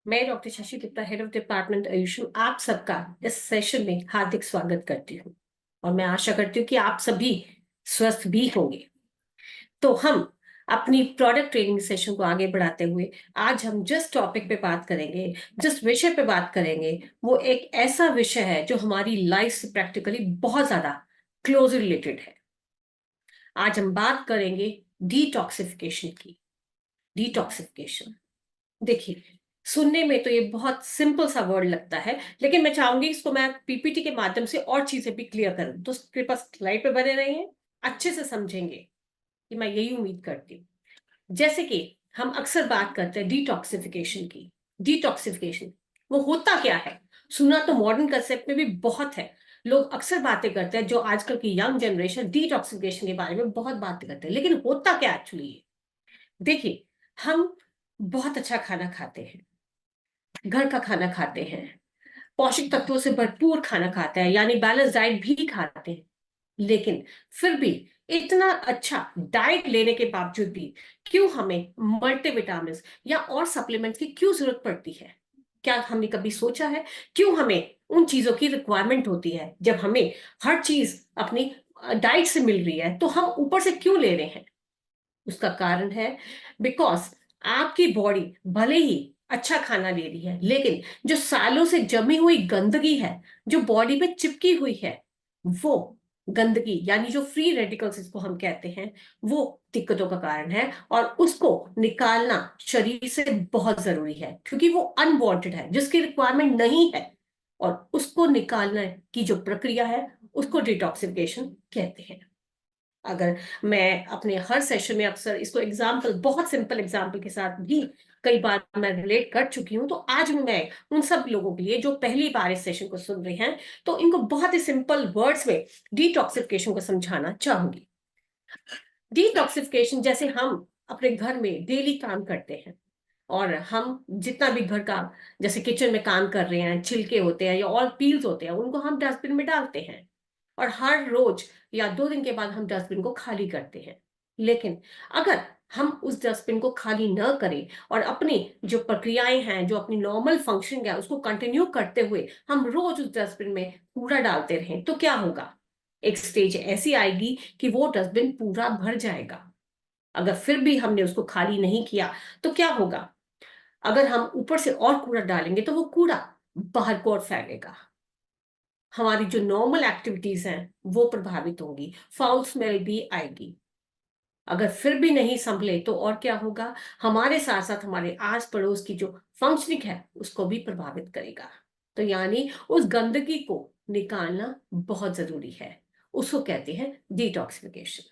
मैं doctor Shashi Gupta, head of department Ayush, आप सबका इस सेशन में हार्दिक स्वागत करती हूँ। और मैं आशा करती हूँ कि आप सभी स्वस्थ भी होंगे। तो हम अपनी प्रोडक्ट ट्रेनिंग सेशन को आगे बढ़ाते हुए आज हम जिस टॉपिक पे बात करेंगे, जिस विषय पे बात करेंगे, वो एक ऐसा विषय है जो हमारी लाइफ से प्रैक्टिकली बहुत ज्यादा क्लोज रिलेटेड है। आज हम बात करेंगे डिटॉक्सिफिकेशन की। डिटॉक्सिफिकेशन, देखिए, सुनने में तो ये बहुत सिंपल सा वर्ड लगता है, लेकिन मैं चाहूंगी इसको मैं पीपीटी के माध्यम से और चीजें भी क्लियर करूं। तो कृपया स्लाइड पे बने रहिए, अच्छे से समझेंगे कि मैं यही उम्मीद करती हूँ। जैसे कि हम अक्सर बात करते हैं डिटॉक्सिफिकेशन की। डिटॉक्सिफिकेशन वो होता क्या है? सुना तो मॉडर्न कंसेप्ट में भी बहुत है। लोग अक्सर बातें करते हैं, जो आजकल की यंग जनरेशन डिटॉक्सिफिकेशन के बारे में बहुत बातें करते हैं, लेकिन होता क्या एक्चुअली? देखिए, हम बहुत अच्छा खाना खाते हैं, घर का खाना खाते हैं, पौष्टिक तत्वों से भरपूर खाना खाते हैं, यानी बैलेंस डाइट भी खाते हैं। लेकिन फिर भी इतना अच्छा डाइट लेने के बावजूद भी क्यों हमें मल्टीविटामिन या और सप्लीमेंट्स की क्यों जरूरत पड़ती है? क्या हमने कभी सोचा है क्यों हमें उन चीजों की रिक्वायरमेंट होती है? जब हमें हर चीज अपनी डाइट से मिल रही है, तो हम ऊपर से क्यों ले रहे हैं? उसका कारण है बिकॉज आपकी बॉडी भले ही अच्छा खाना ले रही है, लेकिन जो सालों से जमी हुई गंदगी है, जो बॉडी पे चिपकी हुई है, वो गंदगी यानी जो फ्री रेडिकल्स इसको हम कहते हैं, वो दिक्कतों का कारण है। और उसको निकालना शरीर से बहुत जरूरी है, क्योंकि वो अनवांटेड है, जिसकी रिक्वायरमेंट नहीं है। और उसको निकालने की जो प्रक्रिया है, उसको डिटॉक्सिफिकेशन कहते हैं। अगर मैं अपने हर सेशन में अक्सर इसको एग्जाम्पल, बहुत सिंपल एग्जाम्पल के साथ भी कई बार मैं रिलेट कर चुकी हूं, तो आज मैं उन सब लोगों के लिए जो पहली बार इस सेशन को सुन रहे हैं, तो इनको बहुत ही सिंपल वर्ड्स में डिटॉक्सिफिकेशन को समझाना चाहूंगी। डिटॉक्सिफिकेशन जैसे हम अपने घर में डेली काम करते हैं, और हम जितना भी घर का, जैसे किचन में काम कर रहे हैं, छिलके होते हैं या और पील्स होते हैं, उनको हम डस्टबिन में डालते हैं। और हर रोज या 2 दिन के बाद हम डस्टबिन को खाली करते हैं। लेकिन अगर हम उस डस्टबिन को खाली न करें और अपनी जो प्रक्रियाएं हैं, जो अपनी नॉर्मल फंक्शनिंग है, उसको कंटिन्यू करते हुए हम रोज उस डस्टबिन में कूड़ा डालते रहें, तो क्या होगा? एक स्टेज ऐसी आएगी कि वो डस्टबिन पूरा भर जाएगा। अगर फिर भी हमने उसको खाली नहीं किया, तो क्या होगा? अगर हम ऊपर से और कूड़ा डालेंगे, तो वो कूड़ा बाहर को और फैलेगा। हमारी जो नॉर्मल एक्टिविटीज हैं वो प्रभावित होंगी, फाउल स्मेल भी आएगी। अगर फिर भी नहीं संभले, तो और क्या होगा? हमारे साथ साथ हमारे आस पड़ोस की जो फंक्शनिंग है, उसको भी प्रभावित करेगा। तो यानी उस गंदगी को निकालना बहुत जरूरी है। उसको कहते हैं डिटॉक्सिफिकेशन।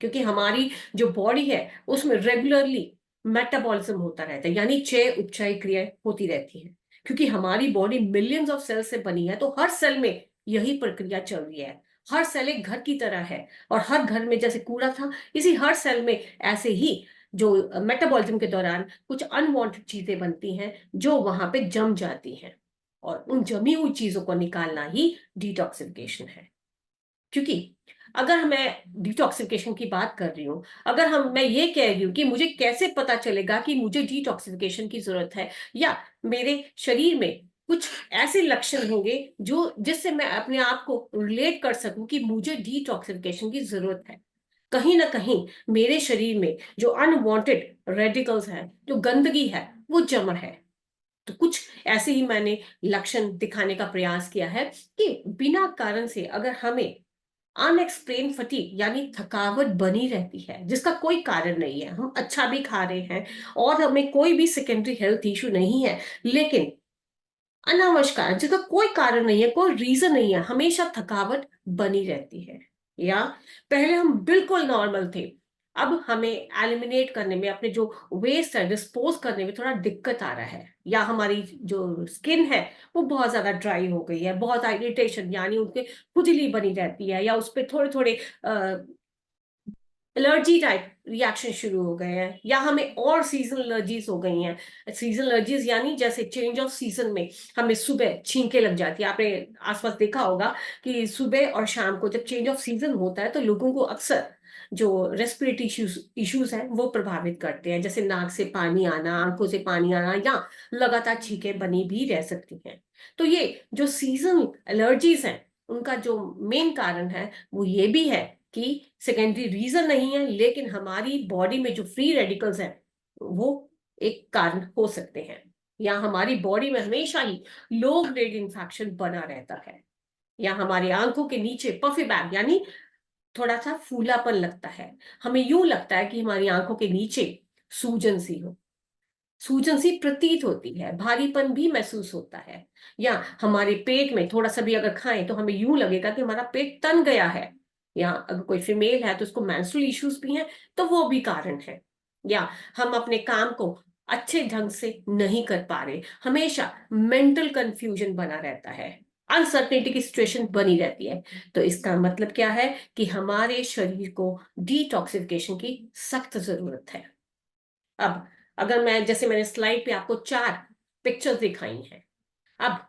क्योंकि हमारी जो बॉडी है, उसमें रेगुलरली मेटाबॉलिज्म होता रहता है, यानी चय उपचय क्रियाएं होती रहती हैं। क्योंकि हमारी बॉडी मिलियंस ऑफ सेल से बनी है, तो हर सेल में यही प्रक्रिया चल रही है। हर सेल एक घर की तरह है, और हर घर में जैसे कूड़ा था, इसी हर सेल में ऐसे ही जो मेटाबॉलिज्म के दौरान कुछ अनवांटेड चीजें बनती हैं, जो वहां पे जम जाती हैं। और उन जमी हुई चीजों को निकालना ही डिटॉक्सिफिकेशन है। क्योंकि अगर मैं डिटॉक्सिफिकेशन की बात कर रही हूं, अगर मैं ये कह रही हूं कि मुझे कैसे पता चलेगा कि मुझे डिटॉक्सिफिकेशन की जरूरत है, या मेरे शरीर में कुछ ऐसे लक्षण होंगे जो जिससे मैं अपने आप को रिलेट कर सकूं कि मुझे डिटॉक्सिफिकेशन की जरूरत है। कहीं ना कहीं मेरे शरीर में जो अनवांटेड रेडिकल्स हैं, जो गंदगी है, वो जमा है। तो कुछ ऐसे ही मैंने लक्षण दिखाने का प्रयास किया है कि बिना कारण से अगर हमें अनएक्सप्लेन फटीग यानी थकावट बनी रहती है, जिसका कोई कारण नहीं है, हम अच्छा भी खा रहे हैं और हमें कोई भी सेकेंडरी हेल्थ इशू नहीं है, लेकिन अनावश्यक जिसका कोई कारण नहीं है, कोई रीजन नहीं है, हमेशा थकावट बनी रहती है। या पहले हम बिल्कुल नॉर्मल थे, अब हमें एलिमिनेट करने में, अपने जो वेस्ट है डिस्पोज करने में थोड़ा दिक्कत आ रहा है। या हमारी जो स्किन है, वो बहुत ज्यादा ड्राई हो गई है, बहुत इरिटेशन यानी उनके खुजली बनी रहती है, या उस पर थोड़े थोड़े एलर्जी टाइप रिएक्शन शुरू हो गए हैं, या हमें और सीजनल एलर्जीज हो गई हैं। सीजनल एलर्जीज यानी जैसे चेंज ऑफ सीजन में हमें सुबह छींकें लग जाती है। आपने आसपास देखा होगा कि सुबह और शाम को जब चेंज ऑफ सीजन होता है, तो लोगों को अक्सर जो रेस्पिरेटरी इश्यूज हैं वो प्रभावित करते हैं, जैसे नाक से पानी आना, आंखों से पानी आना, या लगातार छींकें बनी भी रह सकती हैं। तो ये जो सीजन एलर्जीज हैं उनका जो मेन कारण है वो ये भी है कि सेकेंडरी रीजन नहीं है, लेकिन हमारी बॉडी में जो फ्री रेडिकल्स हैं वो एक कारण हो सकते हैं, या हमारी बॉडी में हमेशा ही लो ग्रेड इंफेक्शन बना रहता है, या हमारी आंखों के नीचे पफी बैग यानी थोड़ा सा फूलापन लगता है। हमें यूं लगता है कि हमारी आंखों के नीचे सूजन सी हो, सूजन सी प्रतीत होती है, भारीपन भी महसूस होता है, या हमारे पेट में थोड़ा सा भी अगर खाएं तो हमें यूं लगेगा कि हमारा पेट तन गया है, या अगर कोई फीमेल है तो उसको मेंस्ट्रुअल इश्यूज भी हैं तो वो भी कारण है, या हम अपने काम को अच्छे ढंग से नहीं कर पा रहे, हमेशा मेंटल कंफ्यूजन बना रहता है, अनसर्टेनिटी की सिचुएशन बनी रहती है। तो इसका मतलब क्या है कि हमारे शरीर को डिटॉक्सिफिकेशन की सख्त जरूरत है। अब अगर मैं, जैसे मैंने स्लाइड पे आपको 4 पिक्चर्स दिखाई हैं, अब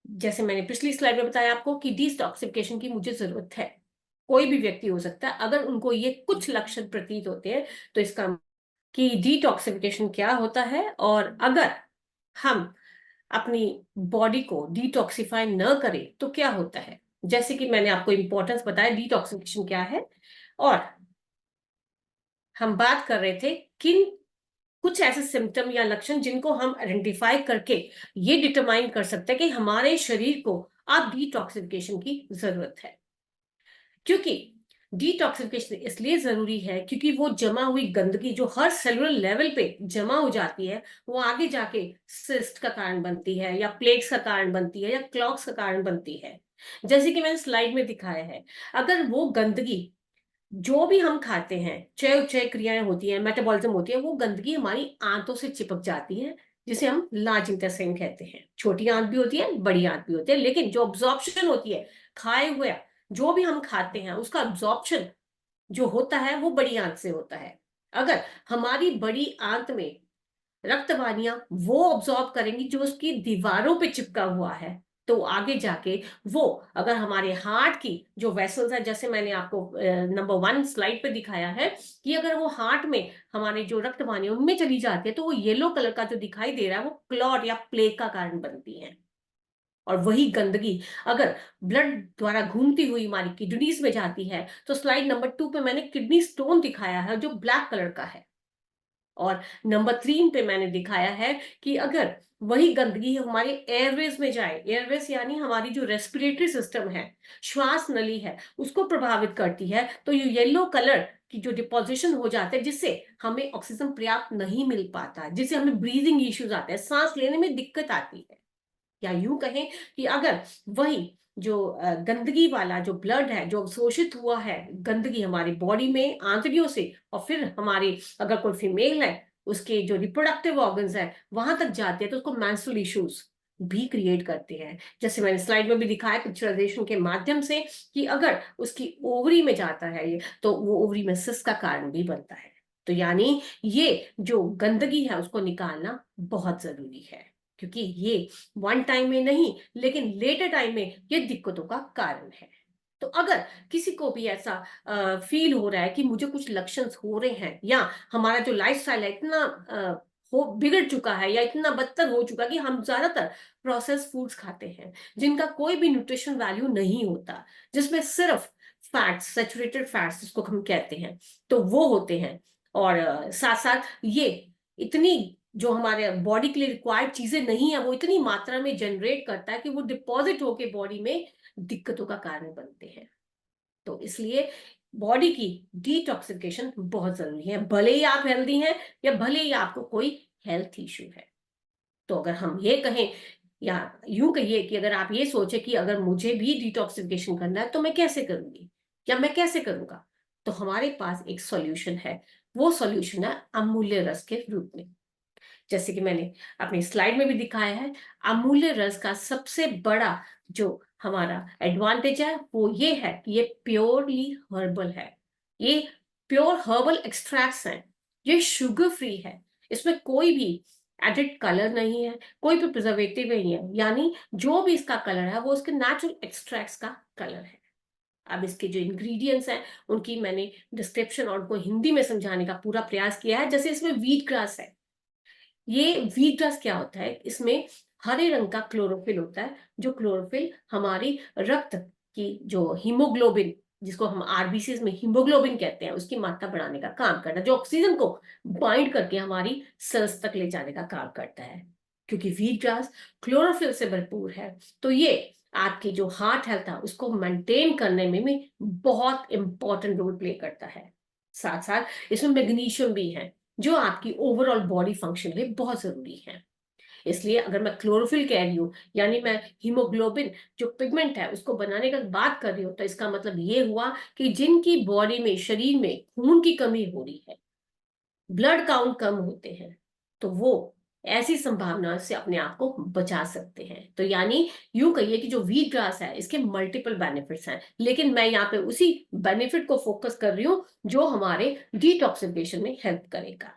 जैसे मैंने पिछली स्लाइड में बताया आपको कि डिटॉक्सिफिकेशन की मुझे जरूरत है, कोई भी व्यक्ति हो सकता है, अगर उनको ये कुछ लक्षण प्रतीत होते हैं तो इसका कि डिटॉक्सिफिकेशन क्या होता है, और अगर हम अपनी बॉडी को डिटॉक्सिफाई न करें तो क्या होता है। जैसे कि मैंने आपको इंपॉर्टेंस बताया डिटॉक्सिफिकेशन क्या है, और हम बात कर रहे थे किन कुछ ऐसे सिम्टम या लक्षण जिनको हम आइडेंटिफाई करके ये डिटरमाइन कर सकते हैं कि हमारे शरीर को अब डिटॉक्सिफिकेशन की जरूरत है। क्योंकि डिटॉक्सिफिकेशन इसलिए जरूरी है क्योंकि वो जमा हुई गंदगी जो हर सेलुलर लेवल पे जमा हो जाती है वो आगे जाके सिस्ट का कारण बनती है, या प्लेक्स का कारण बनती है, या क्लॉक्स का कारण बनती है। जैसे कि मैंने स्लाइड में दिखाया है, अगर वो गंदगी जो भी हम खाते हैं, चय उपचय क्रियाएं होती हैं, मेटाबॉलिज्म होती है, वो गंदगी हमारी आंतों से चिपक जाती है, जिसे हम लार्ज इंटेस्टाइन कहते हैं। छोटी आंत भी होती है, बड़ी आंत भी होती है, लेकिन जो अब्जॉर्प्शन होती है खाए हुए जो भी हम खाते हैं उसका अब्जॉर्प्शन जो होता है वो बड़ी आंत से होता है। अगर हमारी बड़ी आंत में रक्त वाहिनियां वो ऑब्जॉर्ब करेंगी जो उसकी दीवारों पे चिपका हुआ है, तो आगे जाके वो अगर हमारे हार्ट की जो वेसल्स है, जैसे मैंने आपको नंबर 1 स्लाइड पे दिखाया है कि अगर वो हार्ट में हमारे जो रक्त वाहिनियां उनमें चली जाती है तो वो येलो कलर का जो दिखाई दे रहा है वो क्लॉट या प्लेग का कारण बनती है। और वही गंदगी अगर ब्लड द्वारा घूमती हुई हमारी किडनीज में जाती है, तो स्लाइड नंबर 2 पे मैंने किडनी स्टोन दिखाया है जो ब्लैक कलर का है, और नंबर 3 पे मैंने दिखाया है कि अगर वही गंदगी हमारे एयरवेज में जाए, एयरवेज यानी हमारी जो रेस्पिरेटरी सिस्टम है, श्वास नली है, उसको प्रभावित करती है, तो ये येलो कलर की जो डिपोजिशन हो जाता है जिससे हमें ऑक्सीजन पर्याप्त नहीं मिल पाता, जिससे हमें ब्रीदिंग इश्यूज आते हैं, सांस लेने में दिक्कत आती है। या यूं कहें कि अगर वही जो गंदगी वाला जो ब्लड है जो अवशोषित हुआ है, गंदगी हमारी बॉडी में आंतड़ियों से, और फिर हमारी अगर कोई फीमेल है उसके जो रिप्रोडक्टिव ऑर्गन्स है वहां तक जाती है, तो उसको मेंस्ट्रुअल इश्यूज भी क्रिएट करते हैं। जैसे मैंने स्लाइड में भी दिखाया पिक्चराइजेशन के माध्यम से कि अगर उसकी ओवरी में जाता है ये, तो वो ओवरी में सिस्ट का कारण भी बनता है। तो यानी ये जो गंदगी है उसको निकालना बहुत जरूरी है, क्योंकि ये वन टाइम में नहीं लेकिन लेटर टाइम में ये दिक्कतों का कारण है। तो अगर किसी को भी ऐसा फील हो रहा है कि मुझे कुछ लक्षण हो रहे हैं, या हमारा जो लाइफस्टाइल है इतना हो बिगड़ चुका है या इतना बदतर हो चुका कि हम ज्यादातर प्रोसेस फूड्स खाते हैं जिनका कोई भी न्यूट्रिशन वैल्यू नहीं होता, जिसमें सिर्फ फैट्स, सेचुरेटेड फैट्स जिसको हम कहते हैं, तो वो होते हैं, और साथ साथ ये इतनी जो हमारे बॉडी के लिए रिक्वायर्ड चीजें नहीं है वो इतनी मात्रा में जनरेट करता है कि वो डिपॉजिट होके बॉडी में दिक्कतों का कारण बनते हैं। तो इसलिए बॉडी की डिटॉक्सिफिकेशन बहुत जरूरी है, भले ही आप हेल्दी हैं या भले ही आपको कोई हेल्थ इश्यू है। तो अगर हम ये कहें या यूं कहिए कि अगर आप ये सोचे कि अगर मुझे भी डिटॉक्सिफिकेशन करना है तो मैं कैसे करूंगी या मैं कैसे करूंगा, तो हमारे पास एक सॉल्यूशन है। वो सॉल्यूशन है अमूल्य रस के रूप में। जैसे कि मैंने अपनी स्लाइड में भी दिखाया है, अमूल्य रस का सबसे बड़ा जो हमारा एडवांटेज है वो ये है कि ये प्योरली हर्बल है। ये प्योर हर्बल एक्सट्रैक्ट्स हैं, ये शुगर फ्री है, इसमें कोई भी एडिड कलर नहीं है, कोई भी प्रिजर्वेटिव नहीं है, यानी जो भी इसका कलर है वो उसके नेचुरल एक्सट्रैक्ट्स का कलर है। अब इसके जो इंग्रेडिएंट्स हैं उनकी मैंने डिस्क्रिप्शन और उनको हिंदी में समझाने का पूरा प्रयास किया है। जैसे इसमें व्हीट ग्रास है, ये व्हीट ग्रास क्या होता है, इसमें हरे रंग का क्लोरोफिल होता है, जो क्लोरोफिल हमारी रक्त की जो हीमोग्लोबिन, जिसको हम आरबीसी में हीमोग्लोबिन कहते हैं, उसकी मात्रा बढ़ाने का काम करता है, जो ऑक्सीजन को बाइंड करके हमारी सेल्स तक ले जाने का काम करता है। क्योंकि व्हीट ग्रास क्लोरोफिल से भरपूर है, तो ये आपकी जो हार्ट हेल्थ है उसको मेंटेन करने में भी बहुत इंपॉर्टेंट रोल प्ले करता है। साथ साथ इसमें मैग्नीशियम भी है, जो आपकी ओवरऑल बॉडी फंक्शन के लिए बहुत जरूरी है। इसलिए अगर मैं क्लोरोफिल कह रही हूँ, यानी मैं हीमोग्लोबिन जो पिगमेंट है उसको बनाने का बात कर रही हूँ, तो इसका मतलब ये हुआ कि जिनकी बॉडी में, शरीर में खून की कमी हो रही है, ब्लड काउंट कम होते हैं, तो वो ऐसी संभावना से अपने आप को बचा सकते हैं। तो यानी यूं कहिए कि जो व्हीट ग्रास है इसके मल्टीपल बेनिफिट्स हैं, लेकिन मैं यहाँ पे उसी बेनिफिट को फोकस कर रही हूँ जो हमारे डिटॉक्सिफिकेशन में हेल्प करेगा।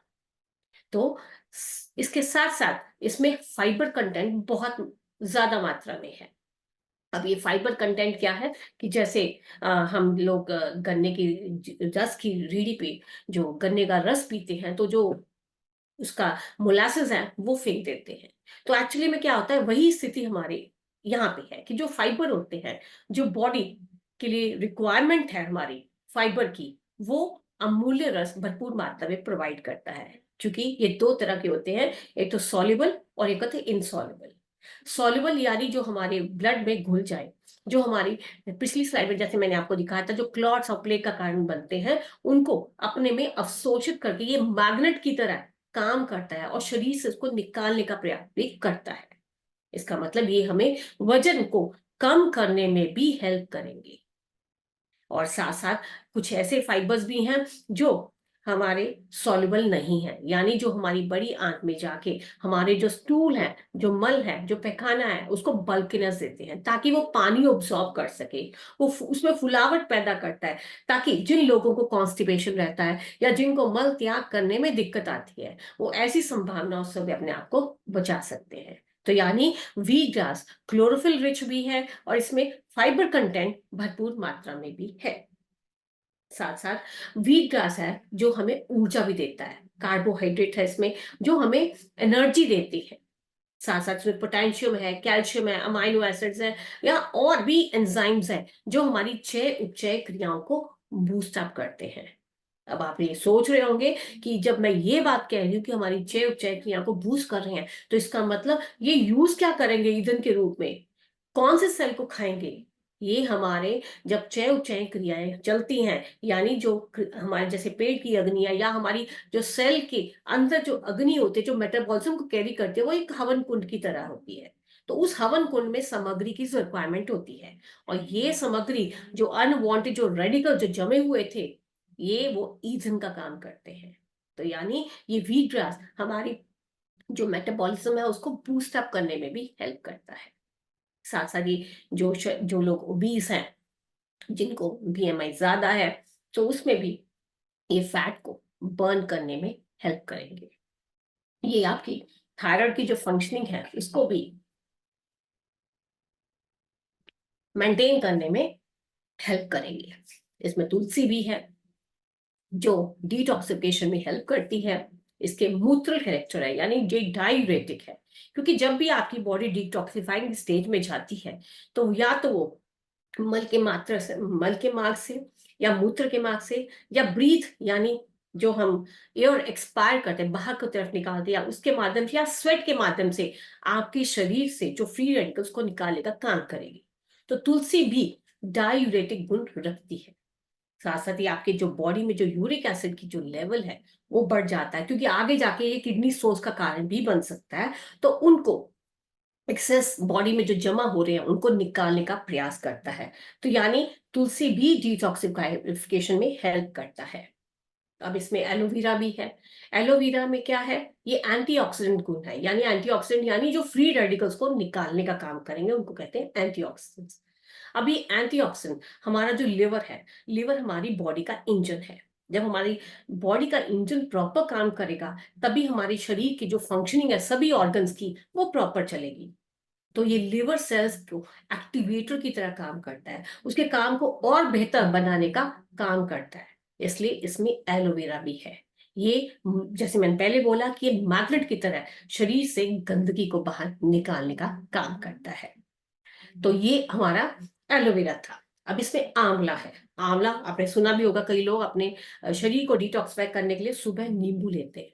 तो इसके साथ साथ इसमें फाइबर कंटेंट बहुत ज्यादा मात्रा में है। अब ये फाइबर कंटेंट क्या है कि जैसे हम लोग गन्ने की रस की रीढ़ी पे जो गन्ने का रस पीते हैं, तो जो उसका मोलासिस है वो फेंक देते हैं। तो एक्चुअली में क्या होता है, वही स्थिति हमारे यहाँ पे है कि जो फाइबर होते हैं, जो बॉडी के लिए रिक्वायरमेंट है हमारी फाइबर की, वो अमूल्य रस भरपूर मात्रा में प्रोवाइड करता है। क्योंकि ये दो तरह के होते हैं, एक तो सॉल्युबल और एक होते हैं इनसॉल्युबल। सॉल्युबल यानी जो हमारे ब्लड में घुल जाए, जो हमारी पिछली स्लाइड में जैसे मैंने आपको दिखाया था, जो क्लॉट्स और प्लेग का कारण बनते हैं, उनको अपने में अवशोषित करके ये मैग्नेट की तरह काम करता है और शरीर से उसको निकालने का प्रयास भी करता है। इसका मतलब ये हमें वजन को कम करने में भी हेल्प करेंगे। और साथ साथ कुछ ऐसे फाइबर्स भी हैं जो हमारे सॉल्युबल नहीं है, यानी जो हमारी बड़ी आंत में जाके हमारे जो स्टूल है, जो मल है, जो पैखाना है, उसको बल्किनेस देते हैं ताकि वो पानी ऑब्जॉर्ब कर सके। वो उसमें फुलावट पैदा करता है, ताकि जिन लोगों को कॉन्स्टिपेशन रहता है या जिनको मल त्याग करने में दिक्कत आती है, वो ऐसी संभावनाओं से भी अपने आप को बचा सकते हैं। तो यानी व्हीट ग्रास क्लोरोफिल रिच भी है और इसमें फाइबर कंटेंट भरपूर मात्रा में भी है। साथ साथ व्हीट ग्रास है जो हमें ऊर्जा भी देता है, कार्बोहाइड्रेट है इसमें जो हमें एनर्जी देती है। साथ साथ इसमें पोटेशियम है, कैल्शियम है, अमाइनो एसिड्स है, या और भी एंजाइम्स हैं जो हमारी चय उपचय क्रियाओं को बूस्ट अप करते हैं। अब आप ये सोच रहे होंगे कि जब मैं ये बात कह रही हूँ कि हमारी चय उपचय क्रिया को बूस्ट कर रहे हैं, तो इसका मतलब ये यूज क्या करेंगे ईंधन के रूप में, कौन से सेल को खाएंगे। ये हमारे जब चय उपचय क्रियाएं चलती हैं, यानी जो हमारे जैसे पेट की अग्नियां या हमारी जो सेल के अंदर जो अग्नि होते हैं, जो मेटाबॉलिज्म को कैरी करते हैं, वो एक हवन कुंड की तरह होती है। तो उस हवन कुंड में सामग्री की रिक्वायरमेंट होती है, और ये सामग्री जो अनवांटेड, जो रेडिकल जो जमे हुए थे, ये वो ईंधन का काम करते हैं। तो यानी ये व्हीट ग्रास हमारी जो मेटाबॉलिज्म है उसको बूस्ट अप करने में भी हेल्प करता है। साथ साथ ये जो लोग ओबीस हैं, जिनको बीएमआई ज्यादा है, तो उसमें भी ये फैट को बर्न करने में हेल्प करेंगे। ये आपकी थायराइड की जो फंक्शनिंग है उसको भी मेंटेन करने में हेल्प करेंगे। इसमें तुलसी भी है जो डिटॉक्सिफिकेशन में हेल्प करती है। इसके मूत्र कैरेक्टर है, यानी ये डायूरेटिक है, क्योंकि जब भी आपकी बॉडी डिटॉक्सिफाइंग स्टेज में जाती है, तो या तो वो मल के मात्रा से, मल के मार्ग से, या मूत्र के मार्ग से, या ब्रीथ यानी जो हम एयर एक्सपायर करते हैं, बाहर की तरफ निकालते हैं, या उसके माध्यम से, या स्वेट के माध्यम से आपके शरीर से जो फ्री रेडिकल्स को निकालने का काम करेगी। तो तुलसी भी डायूरेटिक गुण रखती है। साथ साथ ही आपके जो बॉडी में जो यूरिक एसिड की जो लेवल है वो बढ़ जाता है, क्योंकि आगे जाके ये किडनी स्टोन्स का कारण भी बन सकता है। तो उनको एक्सेस बॉडी में जो जमा हो रहे हैं उनको निकालने का प्रयास करता है। तो यानी तुलसी भी डिटॉक्सिफिकेशन में हेल्प करता है। अब इसमें एलोवेरा भी है। एलोवेरा में क्या है, ये एंटीऑक्सीडेंट गुण है, यानी एंटीऑक्सीडेंट यानी जो फ्री रेडिकल्स को निकालने का काम करेंगे, उनको कहते हैं एंटीऑक्सीडेंट्स। अभी एंटीऑक्सीडेंट हमारा जो लिवर है, लिवर हमारी बॉडी का इंजन है। जब हमारी बॉडी का इंजन प्रॉपर काम करेगा, तभी हमारे शरीर की जो फंक्शनिंग है सभी ऑर्गन्स की, वो प्रॉपर चलेगी। तो ये लिवर सेल्स को एक्टिवेटर की तरह काम करता है, उसके काम को और बेहतर बनाने का काम करता है। इसलिए इसमें एलोवेरा भी है। ये जैसे मैंने पहले बोला कि ये मैग्नेट की तरह शरीर से गंदगी को बाहर निकालने का काम करता है। तो ये हमारा एलोवेरा था। अब इसमें आंवला है। आंवला आपने सुना भी होगा, कई लोग अपने शरीर को डिटॉक्सिफाई करने के लिए सुबह नींबू लेते हैं।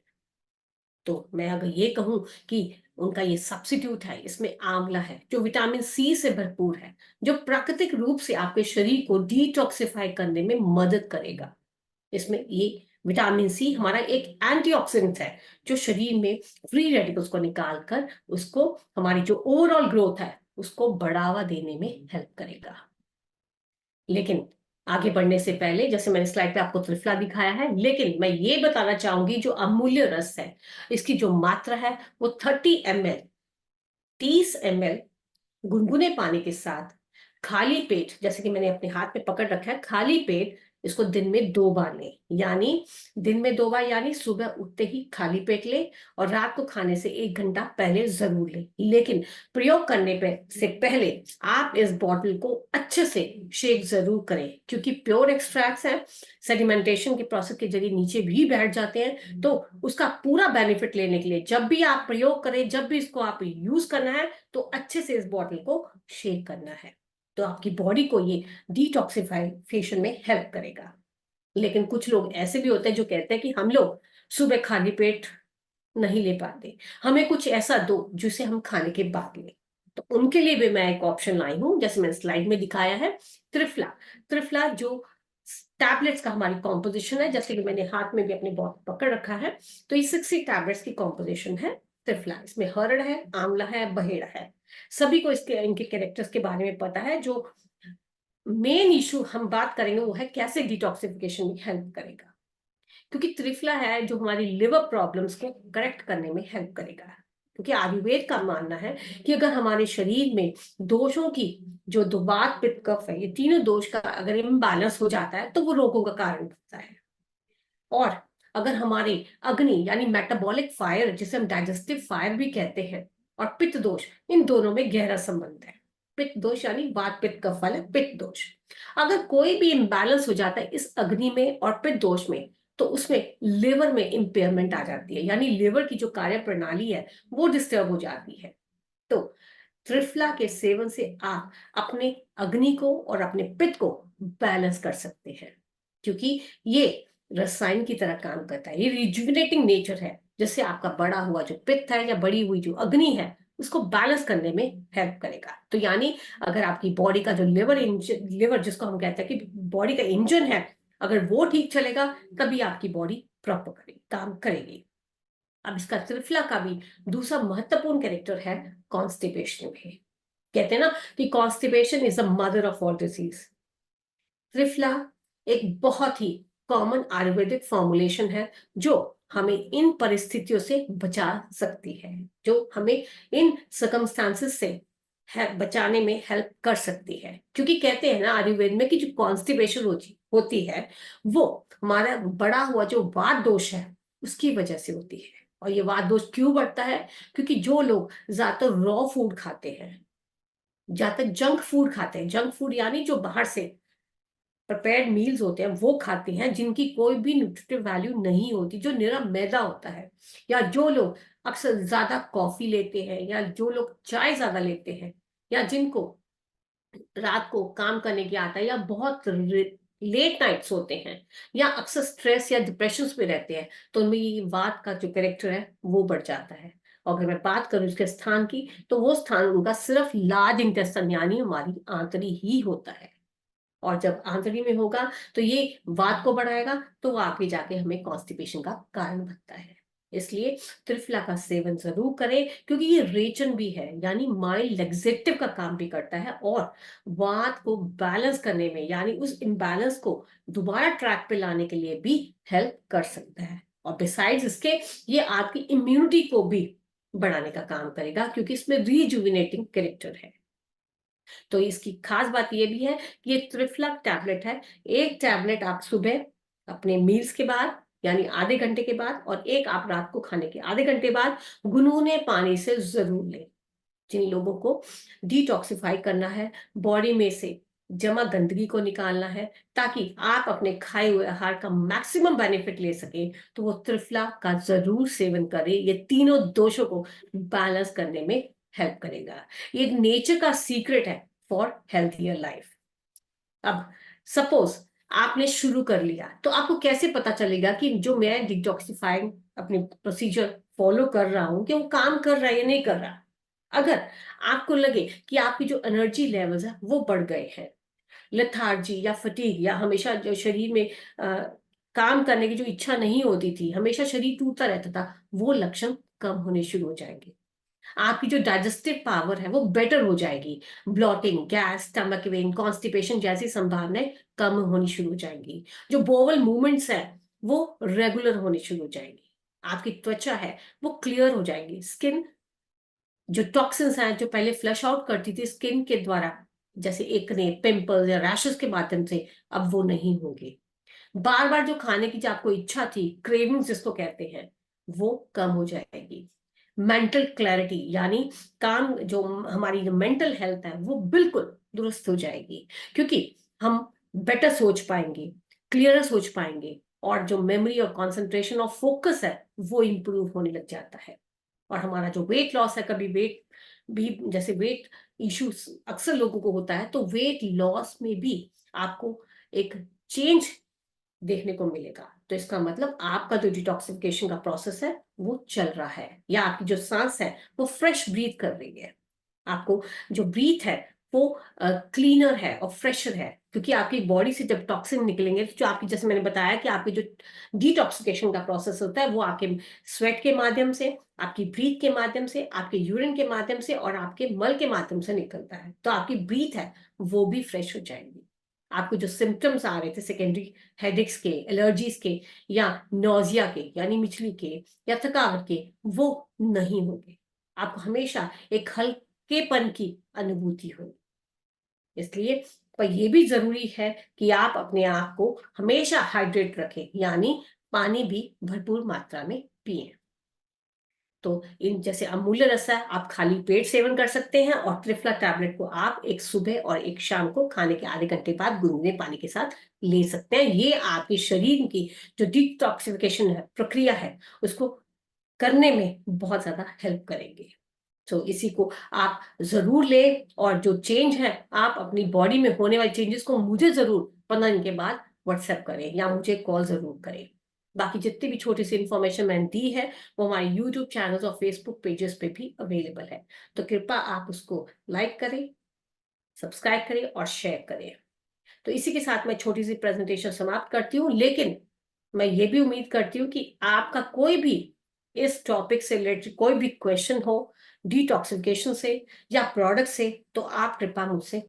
तो मैं अगर ये कहूं कि उनका ये सब्स्टिट्यूट है, इसमें आंवला है जो विटामिन सी से भरपूर है, जो प्राकृतिक रूप से आपके शरीर को डिटॉक्सिफाई करने में मदद करेगा। इसमें ये विटामिन सी हमारा एक एंटीऑक्सीडेंट है, जो शरीर में फ्री रेडिकल्स को निकालकर उसको, हमारी जो ओवरऑल ग्रोथ है उसको बढ़ावा देने में हेल्प करेगा। लेकिन आगे बढ़ने से पहले, जैसे मैंने स्लाइड पे आपको त्रिफला दिखाया है, लेकिन मैं ये बताना चाहूंगी जो अमूल्य रस है, इसकी जो मात्रा है वो 30 ml, 30 ml गुनगुने पानी के साथ खाली पेट, जैसे कि मैंने अपने हाथ में पकड़ रखा है, खाली पेट इसको दिन में 2 बार लें। यानी दिन में 2 बार, यानी सुबह उठते ही खाली पेट लें और रात को खाने से 1 घंटा पहले जरूर लें। लेकिन प्रयोग करने से पहले आप इस बॉटल को अच्छे से शेक जरूर करें, क्योंकि प्योर एक्सट्रैक्ट्स हैं, सेडिमेंटेशन के प्रोसेस के जरिए नीचे भी बैठ जाते हैं। तो उसका पूरा बेनिफिट लेने के लिए जब भी आप प्रयोग करें, जब भी इसको आप यूज करना है, तो अच्छे से इस बॉटल को शेक करना है। तो आपकी बॉडी को ये डिटॉक्सिफिकेशन में हेल्प करेगा। लेकिन कुछ लोग ऐसे भी होते हैं जो कहते हैं कि हम लोग सुबह खाली पेट नहीं ले पाते, हमें कुछ ऐसा दो जिसे हम खाने के बाद लें। तो उनके लिए भी मैं एक ऑप्शन लाई हूं, जैसे मैंने स्लाइड में दिखाया है, त्रिफला। त्रिफला जो टैबलेट्स का हमारी कॉम्पोजिशन है, जैसे कि मैंने हाथ में भी अपने बॉटल पकड़ रखा है, तो ये 60 टैबलेट्स की कॉम्पोजिशन है त्रिफला। इसमें हरड़ है, आंवला है, बहेड़ा है। सभी को इसके इनके कैरेक्टर्स के बारे में पता है। जो मेन इशू हम बात करेंगे वो है कैसे डिटॉक्सिफिकेशन में हेल्प करेगा, क्योंकि त्रिफला है जो हमारी लिवर प्रॉब्लम्स को करेक्ट करने में हेल्प करेगा। क्योंकि आयुर्वेद का मानना है कि अगर हमारे शरीर में दोषों की, जो वात पित्त कफ है, ये तीनों दोष का अगर इम्बैलेंस हो जाता है तो वो रोगों का कारण बनता है। और अगर हमारे अग्नि यानी मेटाबॉलिक फायर, जिसे हम डाइजेस्टिव फायर भी कहते हैं, और पित्त दोष, इन दोनों में गहरा संबंध है। पित्त दोष यानी वात पित्त कफ वाला पित्त दोष, अगर कोई भी इम्बैलेंस हो जाता है इस अग्नि में और पित्त दोष में, तो उसमें लिवर में इंपेयरमेंट आ जाती है, यानी लिवर की जो कार्य प्रणाली है वो डिस्टर्ब हो जाती है। तो त्रिफला के सेवन से आप अपने अग्नि को और अपने पित्त को बैलेंस कर सकते हैं, क्योंकि ये रसायन की तरह काम करता है। ये रिजुविनेटिंग नेचर है, जिससे आपका बड़ा हुआ जो पित्त है या बड़ी हुई जो अग्नि है उसको बैलेंस करने में हेल्प करेगा। तो यानी अगर आपकी बॉडी का जो लिवर जिसको हम कहते हैं कि बॉडी का इंजन है, अगर वो ठीक चलेगा तभी आपकी बॉडी प्रॉपर काम करेगी। अब इसका त्रिफला का भी दूसरा महत्वपूर्ण कैरेक्टर है कॉन्स्टिपेशन में। कहते हैं ना कि constipation is the mother of all disease. Triphala एक बहुत ही कॉमन आयुर्वेदिक फॉर्मुलेशन है जो हमें इन परिस्थितियों से बचा सकती है, जो हमें इन सर्कमस्टांसेस से बचाने में हेल्प कर सकती है। क्योंकि कहते हैं ना आयुर्वेद में कि जो कॉन्स्टिपेशन होती है वो हमारा बड़ा हुआ जो वात दोष है उसकी वजह से होती है। और ये वात दोष क्यों बढ़ता है? क्योंकि जो लोग ज्यादातर रॉ फूड खाते हैं, ज्यादातर जंक फूड खाते हैं, जंक फूड यानी जो बाहर से प्रिपेयर्ड मील्स होते हैं वो खाते हैं, जिनकी कोई भी न्यूट्रिटिव वैल्यू नहीं होती, जो निरा मैदा होता है, या जो लोग अक्सर ज्यादा कॉफी लेते हैं, या जो लोग चाय ज्यादा लेते हैं, या जिनको रात को काम करने की आता है, या बहुत लेट नाइट्स होते हैं, या अक्सर स्ट्रेस या डिप्रेशन में रहते हैं, तो उनमें ये वात का जो कैरेक्टर है वो बढ़ जाता है। और अगर मैं बात करूं उसके स्थान की, तो वो स्थान उनका सिर्फ लार्ज इंटेस्टाइन यानी हमारी आंतड़ी ही होता है। और जब आंतड़ी में होगा तो ये वात को बढ़ाएगा, तो वो आगे जाके हमें कॉन्स्टिपेशन का कारण बनता है। इसलिए त्रिफला का सेवन जरूर करें, क्योंकि ये रेचन भी है, यानी माइल्ड लेक्सेटिव का काम भी करता है, और वात को बैलेंस करने में, यानी उस इम्बैलेंस को दोबारा ट्रैक पे लाने के लिए भी हेल्प कर सकता है। और बिसाइड्स इसके, ये आपकी इम्यूनिटी को भी बढ़ाने का काम करेगा, क्योंकि इसमें रिजुविनेटिंग कैरेक्टर है। तो इसकी खास बात ये भी है कि ये त्रिफला टैबलेट है। एक टैबलेट आप सुबह अपने मील्स के बाद, यानी आधे घंटे के बाद, और एक आप रात को खाने के आधे घंटे बाद गुनगुने पानी से जरूर लें। जिन लोगों को डिटॉक्सिफाई करना है, बॉडी में से जमा गंदगी को निकालना है, ताकि आप अपने खाए हुए आहार का मैक्सिमम बेनिफिट ले सके, तो वो त्रिफला का जरूर सेवन करें। ये तीनों दोषों को बैलेंस करने में हेल्प करेगा। ये नेचर का सीक्रेट है फॉर हेल्थियर लाइफ। अब सपोज आपने शुरू कर लिया, तो आपको कैसे पता चलेगा कि जो मैं डिटॉक्सिफाइंग अपने प्रोसीजर फॉलो कर रहा हूं कि वो काम कर रहा है या नहीं कर रहा? अगर आपको लगे कि आपकी जो एनर्जी लेवल्स है वो बढ़ गए हैं, लेथार्जी या फटीग, या हमेशा जो शरीर में काम करने की जो इच्छा नहीं होती थी, हमेशा शरीर टूटता रहता था, वो लक्षण कम होने शुरू हो जाएंगे। आपकी जो डाइजेस्टिव पावर है वो बेटर हो जाएगी। Blotting, gas, stomach when, constipation जैसी संभावनाएं कम होनी शुरू हो जाएंगी। जो बोवल मूवमेंट्स है वो रेगुलर होनी शुरू हो जाएंगी। आपकी त्वचा है वो क्लियर हो जाएगी। स्किन, जो टॉक्सिन्स हैं जो पहले फ्लश आउट करती थी स्किन के द्वारा, जैसे एकने, पिंपल्स या रैशेस के माध्यम से, अब वो नहीं होंगे। बार बार जो खाने की जो आपको इच्छा थी, क्रेविंग्स जिसको कहते हैं, वो कम हो जाएगी। मेंटल क्लैरिटी, यानी काम, जो हमारी जो मेंटल हेल्थ है वो बिल्कुल दुरुस्त हो जाएगी, क्योंकि हम बेटर सोच पाएंगे, क्लियर सोच पाएंगे, और जो मेमोरी और कंसंट्रेशन और फोकस है वो इंप्रूव होने लग जाता है। और हमारा जो वेट लॉस है, कभी वेट भी, जैसे वेट इश्यूज अक्सर लोगों को होता है, तो वेट लॉस में भी आपको एक चेंज देखने को मिलेगा। तो इसका मतलब आपका जो डिटॉक्सिफिकेशन का प्रोसेस है वो चल रहा है, या आपकी जो सांस है वो फ्रेश ब्रीथ कर रही है। आपको जो ब्रीथ है वो क्लीनर है और फ्रेशर है, क्योंकि आपकी बॉडी से जब टॉक्सिन निकलेंगे, तो जो आपकी, जैसे मैंने बताया कि आपकी जो डिटॉक्सिफिकेशन का प्रोसेस होता है वो आपके स्वेट के माध्यम से, आपकी ब्रीथ के माध्यम से, आपके यूरिन के माध्यम से और आपके मल के माध्यम से निकलता है। तो आपकी ब्रीथ है वो भी फ्रेश हो जाएगी। आपको जो सिम्टम्स आ रहे थे सेकेंडरी हेडेक्स के, एलर्जीज के, या नोजिया के यानी मिचली के, या थकावट के, वो नहीं होंगे। आपको हमेशा एक हल्केपन की अनुभूति होगी। इसलिए पर ये भी जरूरी है कि आप अपने आप को हमेशा हाइड्रेट रखें, यानी पानी भी भरपूर मात्रा में पिए। तो इन जैसे अमूल्य रसा आप खाली पेट सेवन कर सकते हैं, और त्रिफला टैबलेट को आप एक सुबह और एक शाम को खाने के आधे घंटे बाद गुनगुने पानी के साथ ले सकते हैं। ये आपके शरीर की जो डिटॉक्सिफिकेशन है प्रक्रिया है उसको करने में बहुत ज्यादा हेल्प करेंगे। तो इसी को आप जरूर ले, और जो चेंज है आप अपनी बॉडी में होने वाले चेंजेस को मुझे जरूर 15 दिन के बाद व्हाट्सएप करें या मुझे कॉल जरूर करें। बाकी जितनी भी छोटी सी इंफॉर्मेशन मैंने दी है वो हमारे यूट्यूब चैनल्स और फेसबुक पेजेस पे भी अवेलेबल है, तो कृपया आप उसको लाइक करें, सब्सक्राइब करें और शेयर करें। तो इसी के साथ मैं छोटी सी प्रेजेंटेशन समाप्त करती हूँ, लेकिन मैं ये भी उम्मीद करती हूँ कि आपका कोई भी इस टॉपिक से रिलेटेड कोई भी क्वेश्चन हो, डिटॉक्सिफिकेशन से या प्रोडक्ट से, तो आप कृपया मुझसे